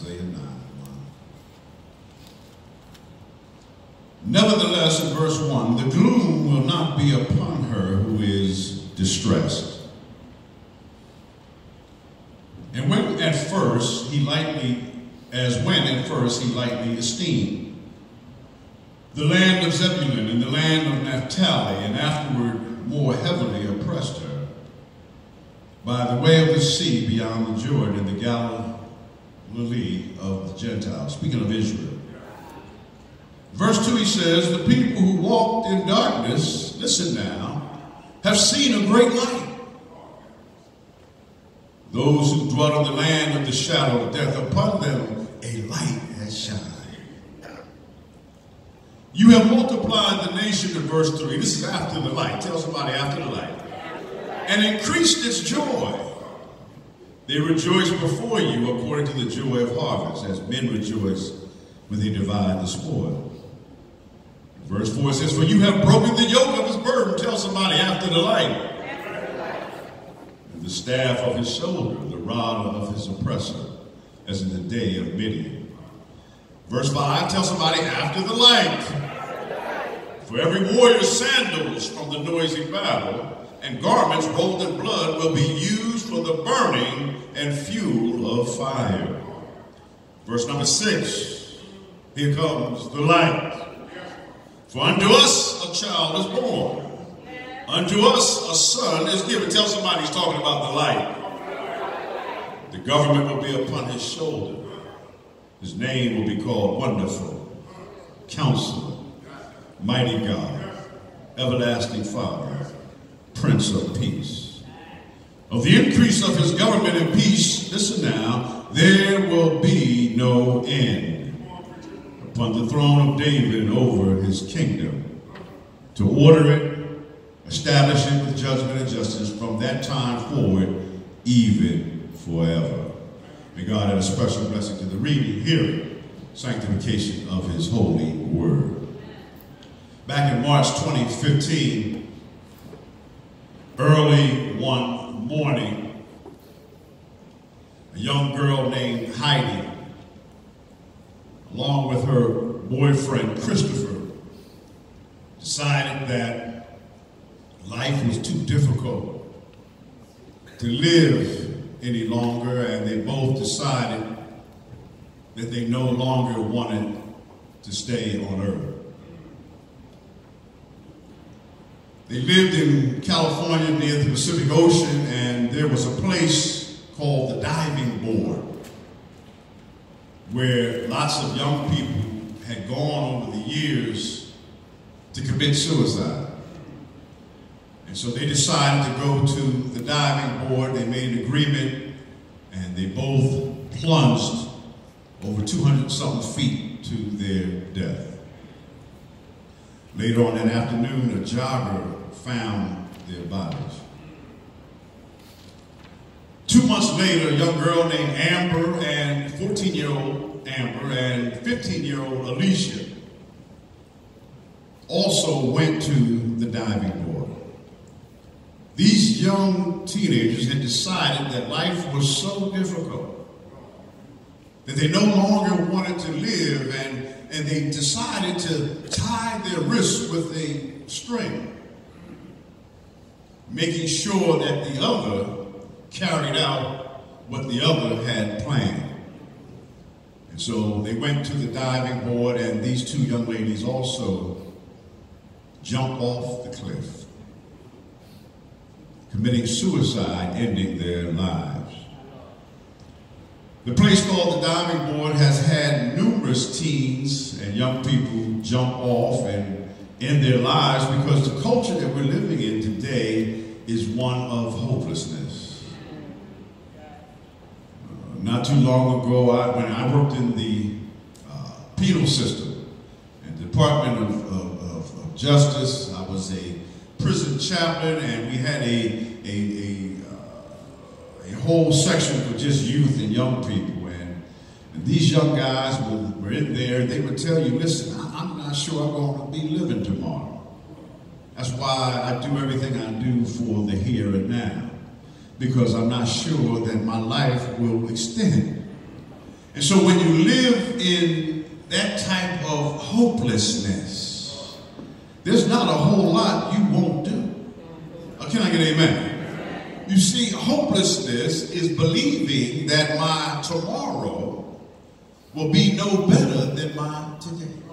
Isaiah 9. Nevertheless, in verse 1, the gloom will not be upon her who is distressed. And when at first he lightly esteemed the land of Zebulun and the land of Naphtali, and afterward more heavily oppressed her by the way of the sea beyond the Jordan, the Galilee of the Gentiles. Speaking of Israel. Verse 2, he says, the people who walked in darkness, listen now, have seen a great light. Those who dwell in the land of the shadow of death, upon them a light has shined. You have multiplied the nation, in verse 3. This is after the light. Tell somebody, after the light. And increased its joy. They rejoice before you according to the joy of harvest, as men rejoice when they divide the spoil. Verse 4 says, for you have broken the yoke of his burden. Tell somebody, after the light. And the staff of his shoulder, the rod of his oppressor, as in the day of Midian. Verse 5, tell somebody, after the light. For every warrior's sandals from the noisy battle and garments rolled in blood will be used for the burning and fuel of fire. Verse number 6, here comes the light. For unto us a child is born. Unto us a son is given. Tell somebody, he's talking about the light. The government will be upon his shoulder. His name will be called Wonderful, Counselor, Mighty God, Everlasting Father, Prince of Peace. Of the increase of his government and peace, listen now, there will be no end. Upon the throne of David and over his kingdom, to order it, establish it with judgment and justice from that time forward, even forever. May God add a special blessing to the reading, hearing, sanctification of his holy word. Back in March 2015, early one morning, a young girl named Heidi, along with her boyfriend Christopher, decided that life was too difficult to live any longer, and they both decided that they no longer wanted to stay on earth. They lived in California near the Pacific Ocean, and there was a place called the Diving Board, where lots of young people had gone over the years to commit suicide. And so they decided to go to the diving board. They made an agreement, and they both plunged over 200-something feet to their death. Later on that afternoon, a jogger found their bodies. 2 months later, a young girl named Amber, and 14-year-old Amber and 15-year-old Alicia also went to the diving board. These young teenagers had decided that life was so difficult that they no longer wanted to live, and they decided to tie their wrists with a string, making sure that the other carried out what the other had planned. And so they went to the diving board, and these two young ladies also jumped off the cliff, committing suicide, ending their lives. The place called the diving board has had numerous teens and young people jump off and end their lives because the culture that we're living in today is one of hopelessness. Not too long ago, when I worked in the penal system and the Department of Justice, I was a prison chaplain, and we had a whole section for just youth and young people. And these young guys were in there. They would tell you, listen, I'm not sure I'm going to be living tomorrow. That's why I do everything I do for the here and now, because I'm not sure that my life will extend. And so when you live in that type of hopelessness, there's not a whole lot you won't do. Can I get an amen? You see, hopelessness is believing that my tomorrow will be no better than my today.